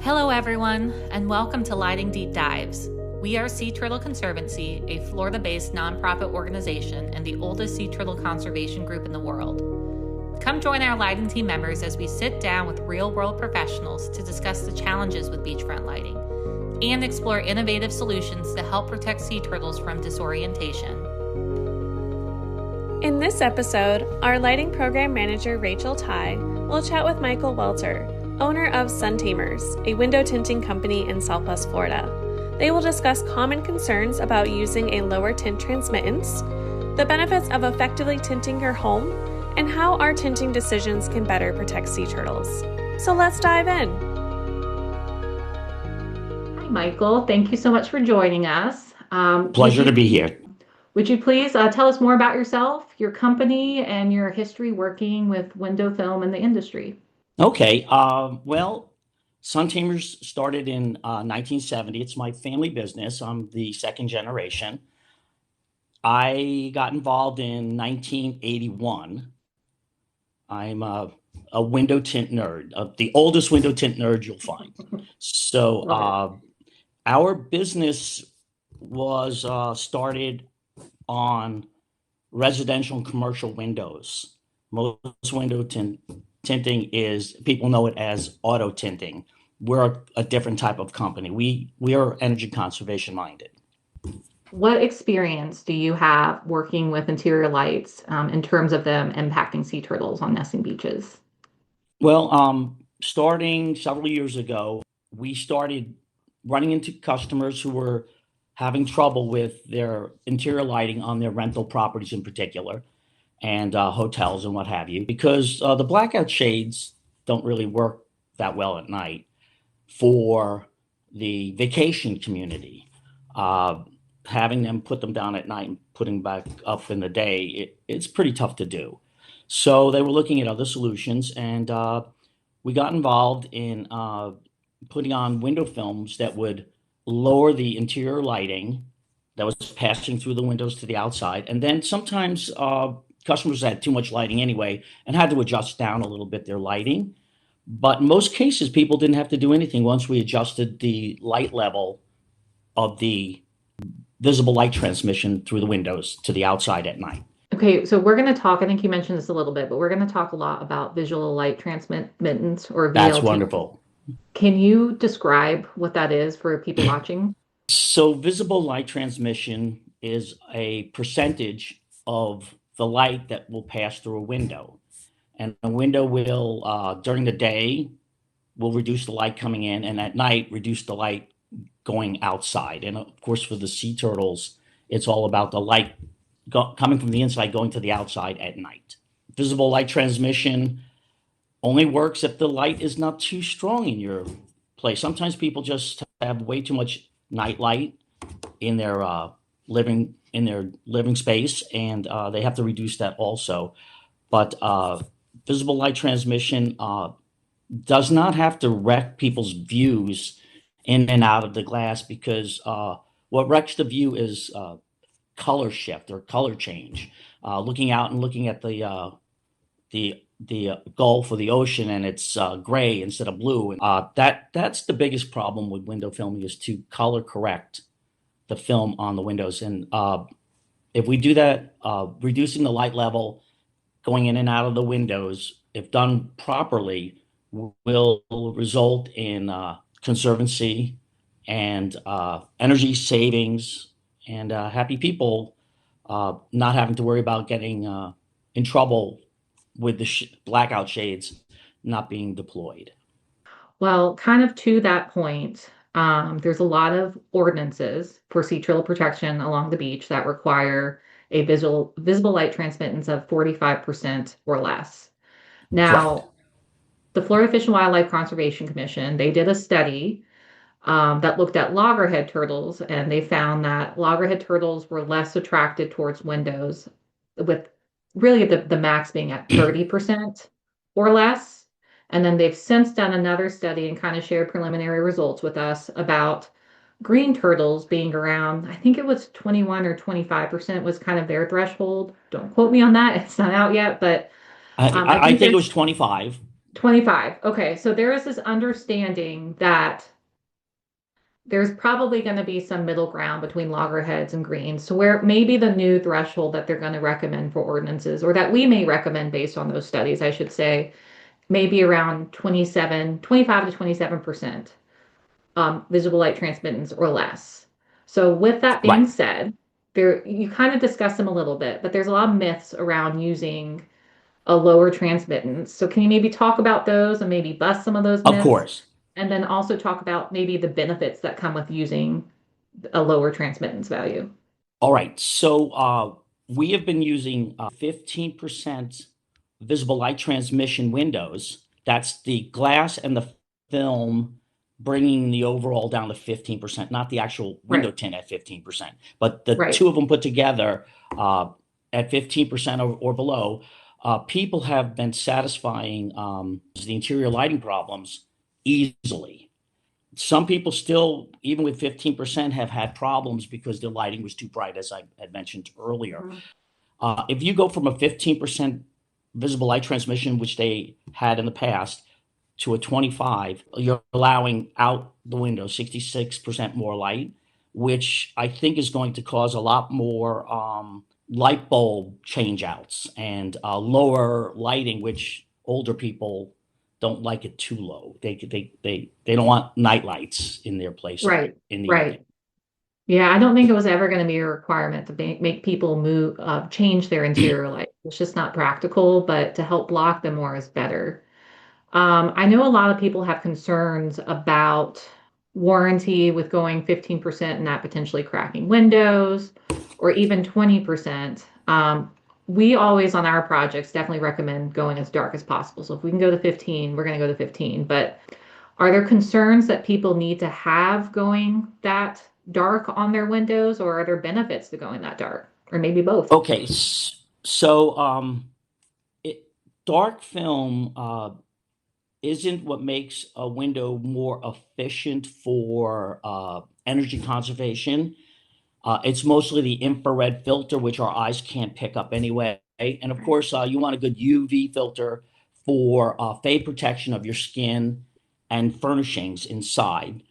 Hello everyone, and welcome to Lighting Deep Dives. We are Sea Turtle Conservancy, a Florida-based nonprofit organization and the oldest sea turtle conservation group in the world. Come join our lighting team members as we sit down with real-world professionals to discuss the challenges with beachfront lighting and explore innovative solutions to help protect sea turtles from disorientation. In this episode, our lighting program manager, Rachael Tighe, will chat with Michael Welter, owner of Suntamers, a window tinting company in Southwest Florida. They will discuss common concerns about using a lower tint transmittance, the benefits of effectively tinting your home, and how our tinting decisions can better protect sea turtles. So let's dive in. Hi, Michael. Thank you so much for joining us. Pleasure to be here. Would you please tell us more about yourself, your company, and your history working with window film in the industry? Okay. Well, Suntamers started in 1970. It's my family business. I'm the second generation. I got involved in 1981. I'm a window tint nerd, the oldest window tint nerd you'll find. So our business was started on residential and commercial windows. Most window tinting is, people know it as auto tinting. We're a different type of company. We are energy conservation minded. What experience do you have working with interior lights in terms of them impacting sea turtles on nesting beaches? Well, starting several years ago, we started running into customers who were having trouble with their interior lighting on their rental properties in particular, and hotels and what have you, because the blackout shades don't really work that well at night for the vacation community. Having them put them down at night and putting back up in the day, it's pretty tough to do. So they were looking at other solutions, and we got involved in putting on window films that would lower the interior lighting that was passing through the windows to the outside. And then sometimes customers had too much lighting anyway and had to adjust down a little bit their lighting. But in most cases, people didn't have to do anything once we adjusted the light level of the visible light transmission through the windows to the outside at night. Okay, so we're going to talk, I think you mentioned this a little bit, but we're going to talk a lot about visual light transmittance or VLT. That's wonderful. Can you describe what that is for people watching? So visible light transmission is a percentage of the light that will pass through a window. And a window will, during the day, will reduce the light coming in, and at night, reduce the light going outside. And of course, for the sea turtles, it's all about the light coming from the inside, going to the outside at night. Visible light transmission only works if the light is not too strong in your place. Sometimes people just have way too much night light in their living space, and they have to reduce that also. But visible light transmission does not have to wreck people's views in and out of the glass, because what wrecks the view is color shift or color change. Looking out and looking at the Gulf or the ocean, and it's gray instead of blue. And that's the biggest problem with window filming, is to color correct the film on the windows. And if we do that, reducing the light level going in and out of the windows, if done properly, will result in Conservancy and energy savings and happy people, not having to worry about getting in trouble with the blackout shades not being deployed. Well, kind of to that point, there's a lot of ordinances for sea turtle protection along the beach that require a visible light transmittance of 45% or less. Now, Correct. The Florida Fish and Wildlife Conservation Commission, they did a study that looked at loggerhead turtles, and they found that loggerhead turtles were less attracted towards windows, with really the max being at 30% or less. And then they've since done another study and kind of shared preliminary results with us about green turtles being around, I think it was 21 or 25% was kind of their threshold. Don't quote me on that. It's not out yet, but I think it was 25. 25. Okay, so there is this understanding that there's probably going to be some middle ground between loggerheads and greens to where maybe the new threshold that they're going to recommend for ordinances, or that we may recommend based on those studies, I should say, maybe around 25 to 27% visible light transmittance or less. So with that being Right. said, there you kind of discuss them a little bit, but there's a lot of myths around using a lower transmittance. So can you maybe talk about those and maybe bust some of those Of myths? course. And then also talk about maybe the benefits that come with using a lower transmittance value. All right. So we have been using 15% visible light transmission windows. That's the glass and the film bringing the overall down to 15%, not the actual window Right, tint at 15%, but the right, two of them put together at 15% or below. People have been satisfying the interior lighting problems easily. Some people still, even with 15%, have had problems because their lighting was too bright, as I had mentioned earlier. mhm, If you go from a 15% visible light transmission, which they had in the past, to a 25, you're allowing out the window 66% more light, which I think is going to cause a lot more light bulb change outs and lower lighting, which older people don't like it too low. They don't want night lights in their place right, in the evening. right. Yeah, I don't think it was ever going to be a requirement to make people change their interior light. It's just not practical, but to help block them more is better. I know a lot of people have concerns about warranty with going 15% and that potentially cracking windows or even 20%. We always on our projects definitely recommend going as dark as possible. So if we can go to 15, we're going to go to 15. But are there concerns that people need to have going that dark on their windows, or are there benefits to going that dark? Or maybe both? Okay, so it, dark film isn't what makes a window more efficient for energy conservation. It's mostly the infrared filter, which our eyes can't pick up anyway. And of course, you want a good UV filter for fade protection of your skin and furnishings inside.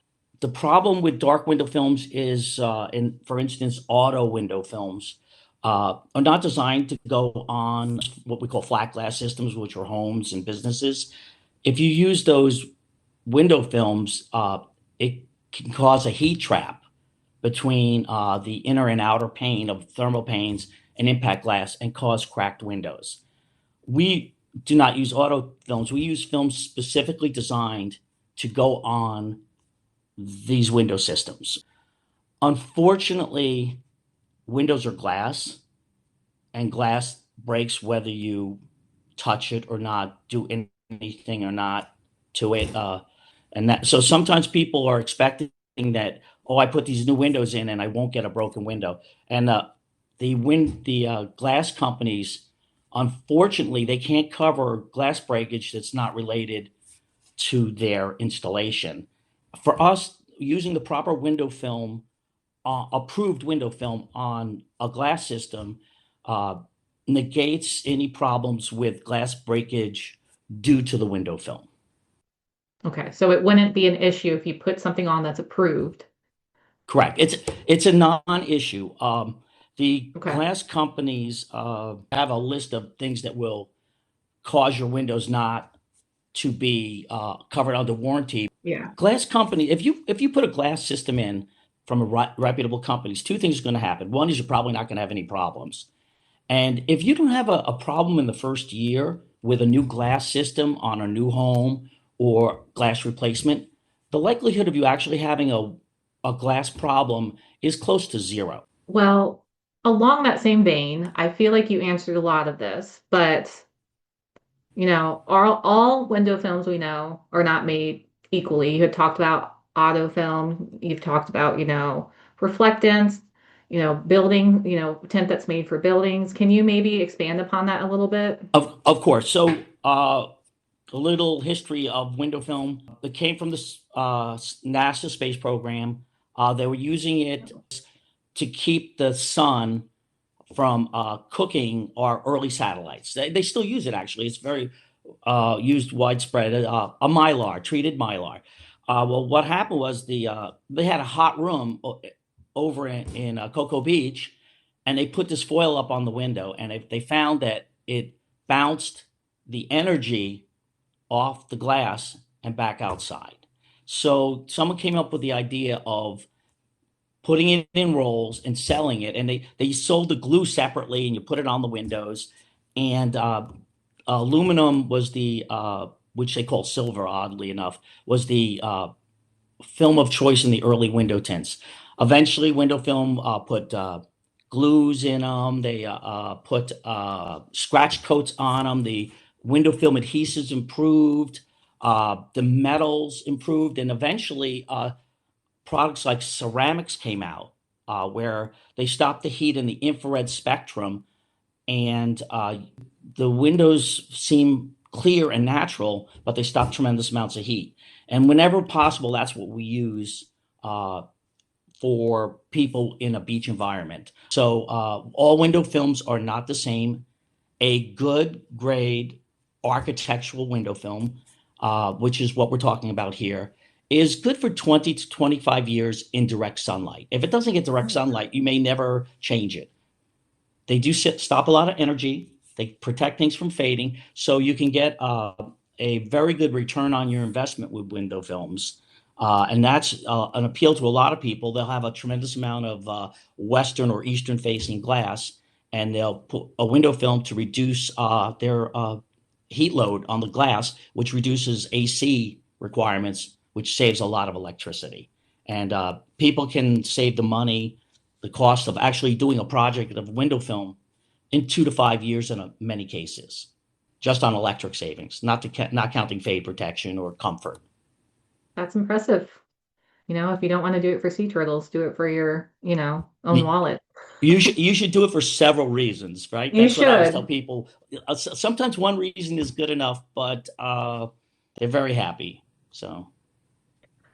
The problem with dark window films is, for instance, auto window films are not designed to go on what we call flat glass systems, which are homes and businesses. If you use those window films, it can cause a heat trap between the inner and outer pane of thermal panes and impact glass and cause cracked windows. We do not use auto films. We use films specifically designed to go on these window systems. Unfortunately, windows are glass, and glass breaks whether you touch it or not, do anything or not to it. And that, so sometimes people are expecting that, oh, I put these new windows in and I won't get a broken window. And the glass companies, unfortunately, they can't cover glass breakage that's not related to their installation. For us, using the proper window film, approved window film on a glass system, uh, negates any problems with glass breakage due to the window film. Okay, so it wouldn't be an issue if you put something on that's approved. Correct. It's a non-issue. The Okay. glass companies have a list of things that will cause your windows not to be covered under warranty. Yeah. Glass company, if you put a glass system in from a reputable companies, two things are going to happen. One is you're probably not going to have any problems. And if you don't have a problem in the first year with a new glass system on a new home or glass replacement, the likelihood of you actually having a glass problem is close to zero. Well, along that same vein, I feel like you answered a lot of this, but all window films we know are not made equally. You had talked about auto film, you've talked about, reflectance, building, tint that's made for buildings. Can you maybe expand upon that a little bit? Of course. So a little history of window film. It came from the NASA space program. They were using it to keep the sun from cooking our early satellites. They still use it, actually. It's very used widespread, a mylar, treated mylar. Well, what happened was they had a hot room over in Cocoa Beach, and they put this foil up on the window, and they found that it bounced the energy off the glass and back outside. So someone came up with the idea of putting it in rolls and selling it, and they sold the glue separately, and you put it on the windows, and aluminum was the which they call silver, oddly enough, was the film of choice in the early window tints. Eventually, window film put glues in them. They put scratch coats on them. The window film adhesives improved. The metals improved, and eventually products like ceramics came out, where they stopped the heat in the infrared spectrum, and the windows seem clear and natural, but they stop tremendous amounts of heat. And whenever possible, that's what we use for people in a beach environment. So all window films are not the same. A good grade architectural window film, which is what we're talking about here, is good for 20 to 25 years in direct sunlight. If it doesn't get direct sunlight, you may never change it. They do stop a lot of energy. They protect things from fading, so you can get a very good return on your investment with window films. And that's an appeal to a lot of people. They'll have a tremendous amount of western or eastern facing glass, and they'll put a window film to reduce their heat load on the glass, which reduces AC requirements, which saves a lot of electricity. And people can save the money, the cost of actually doing a project of window film in 2 to 5 years in many cases, just on electric savings, not counting fade protection or comfort. That's impressive. If you don't want to do it for sea turtles, do it for your, own wallet. You should do it for several reasons, right? That's what I always tell people. Sometimes one reason is good enough, but they're very happy. So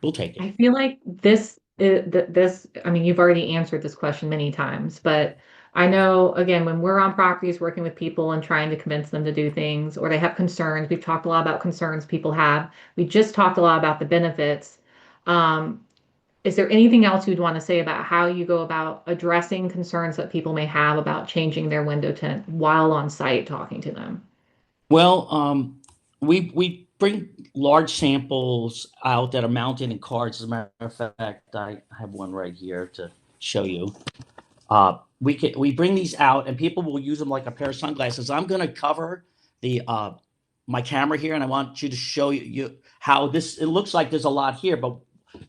we'll take it. I feel like this, I mean, you've already answered this question many times, but I know, again, when we're on properties working with people and trying to convince them to do things, or they have concerns, we've talked a lot about concerns people have. We just talked a lot about the benefits. Is there anything else you'd want to say about how you go about addressing concerns that people may have about changing their window tint while on site talking to them? Well, we bring large samples out that are mounted in cards. As a matter of fact, I have one right here to show you. We bring these out, and people will use them like a pair of sunglasses. I'm going to cover the my camera here, and I want you to show you how this. It looks like there's a lot here, but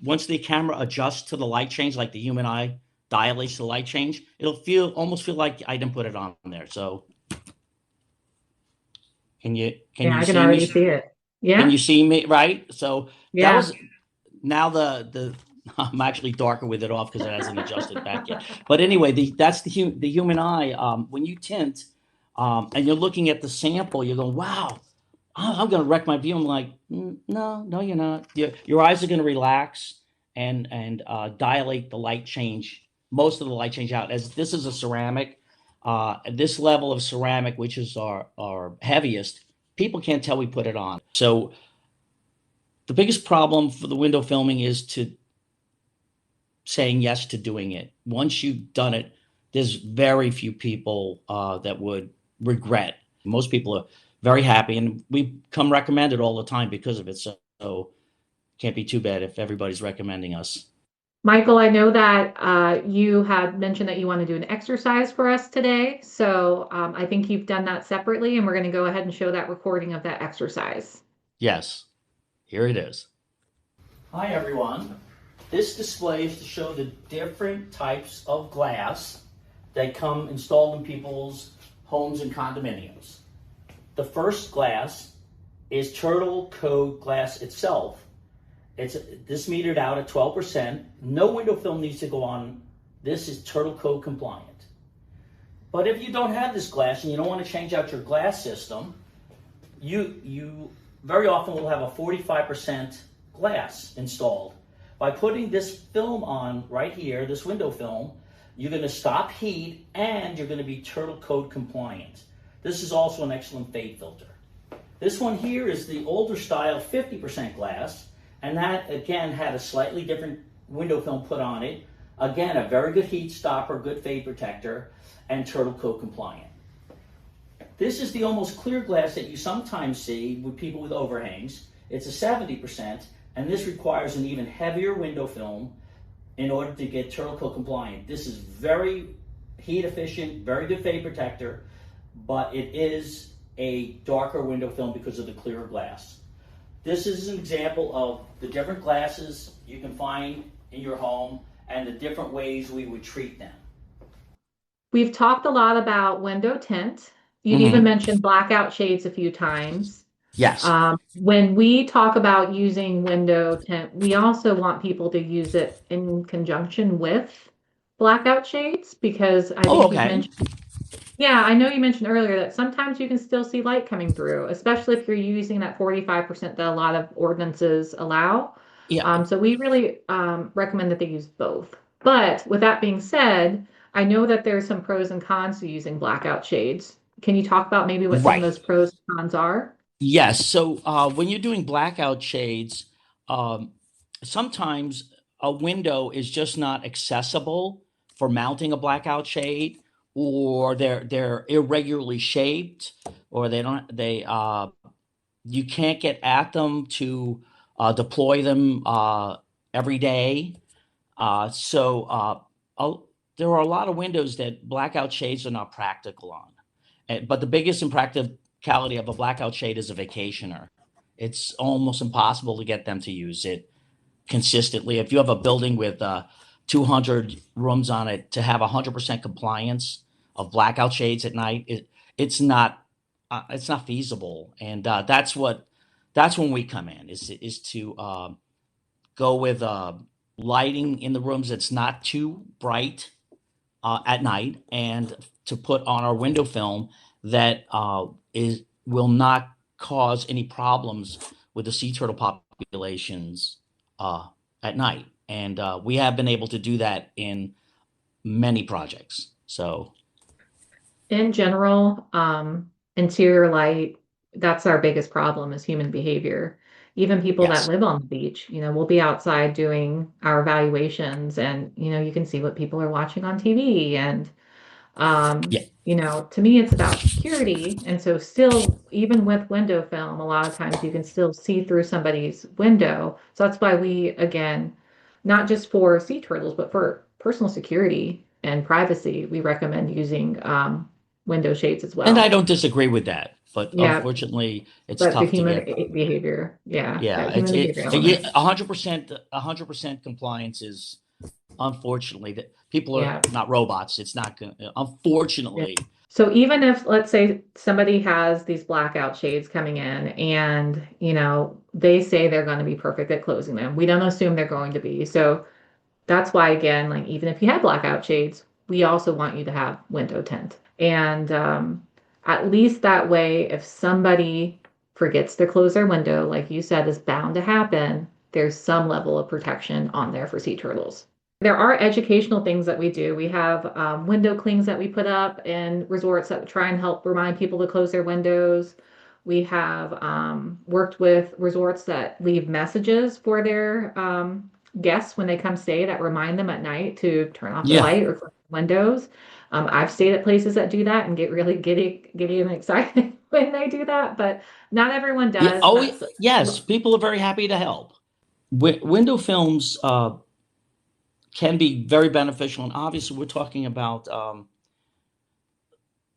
once the camera adjusts to the light change, like the human eye dilates to the light change, it'll almost feel like I didn't put it on there. So can you I see can already me? see it. Yeah. Can you see me? Right. So Yeah. that was now the I'm actually darker with it off because it hasn't adjusted back yet. But anyway, that's the human eye. When you tint and you're looking at the sample, you're going, wow, I'm going to wreck my view. I'm like, no, you're not. Your eyes are going to relax and dilate the light change, most of the light change out. As this is a ceramic, this level of ceramic, which is our heaviest, people can't tell we put it on. So the biggest problem for the window filming is to saying yes to doing it. Once you've done it, there's very few people that would regret. Most people are very happy, and we come recommended all the time because of it. So can't be too bad if everybody's recommending us. Michael, I know that you had mentioned that you want to do an exercise for us today. So I think you've done that separately, and we're going to go ahead and show that recording of that exercise. Yes, here it is. Hi, everyone. This display is to show the different types of glass that come installed in people's homes and condominiums. The first glass is turtle code glass itself. It's this metered out at 12%. No window film needs to go on. This is turtle code compliant. But if you don't have this glass and you don't want to change out your glass system, you very often will have a 45% glass installed. By putting this film on right here, this window film, you're going to stop heat and you're going to be turtle code compliant. This is also an excellent fade filter. This one here is the older style 50% glass, and that again had a slightly different window film put on it. Again, a very good heat stopper, good fade protector, and turtle coat compliant. This is the almost clear glass that you sometimes see with people with overhangs. It's a 70%, and this requires an even heavier window film in order to get turtle coat compliant. This is very heat efficient, very good fade protector, but it is a darker window film because of the clearer glass. This is an example of the different glasses you can find in your home and the different ways we would treat them. We've talked a lot about window tint. You've even mentioned blackout shades a few times. Yes. When we talk about using window tint, we also want people to use it in conjunction with blackout shades, because I think you've mentioned, yeah, I know you mentioned earlier that sometimes you can still see light coming through, especially if you're using that 45% that a lot of ordinances allow. Yeah. So we really recommend that they use both. But with that being said, I know that there's some pros and cons to using blackout shades. Can you talk about maybe what some of those pros and cons are? Yes. So when you're doing blackout shades, sometimes a window is just not accessible for mounting a blackout shade, or they're irregularly shaped, or you can't get at them to deploy them every day. So there are a lot of windows that blackout shades are not practical on. But the biggest impracticality of a blackout shade is a vacationer. It's almost impossible to get them to use it consistently. If you have a building with 200 rooms on it, to have 100% compliance of blackout shades at night, it's not feasible. And that's when we come in, is to go with lighting in the rooms that's not too bright at night, and to put on our window film that will not cause any problems with the sea turtle populations at night. And we have been able to do that in many projects. So in general, interior light, that's our biggest problem, is human behavior. Even people that live on the beach, we'll be outside doing our evaluations, and, you can see what people are watching on TV. And, to me, it's about security. And so still, even with window film, a lot of times you can still see through somebody's window. So that's why we, again, not just for sea turtles, but for personal security and privacy, we recommend using window shades as well. And I don't disagree with that. But unfortunately, it's tough the human to get behavior. Yeah, human behavior element. 100% compliance is, unfortunately, that people are not robots. It's not going to, unfortunately. So even if, let's say, somebody has these blackout shades coming in, and they say they're going to be perfect at closing them, we don't assume they're going to be. So that's why, again, like, even if you have blackout shades, we also want you to have window tint. And at least that way, if somebody forgets to close their window, like you said, is bound to happen, there's some level of protection on there for sea turtles. There are educational things that we do. We have window clings that we put up in resorts that try and help remind people to close their windows. We have worked with resorts that leave messages for their guests when they come stay, that remind them at night to turn off the light or close the windows. I've stayed at places that do that and get really giddy and excited when they do that, but not everyone does. Yeah. Oh, yes. People are very happy to help. Window films can be very beneficial. And obviously we're talking about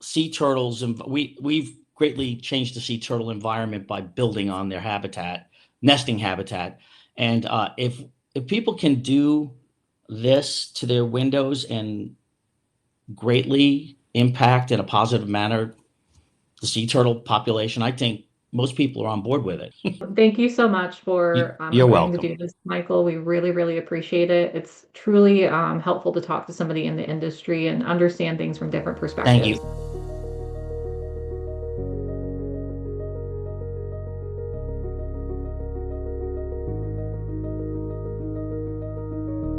sea turtles, and we've greatly changed the sea turtle environment by building on their habitat, nesting habitat. And if people can do this to their windows and greatly impact in a positive manner the sea turtle population, I think most people are on board with it. Thank you so much for You're welcome to do this, Michael. We really, really appreciate it. It's truly helpful to talk to somebody in the industry and understand things from different perspectives. Thank you.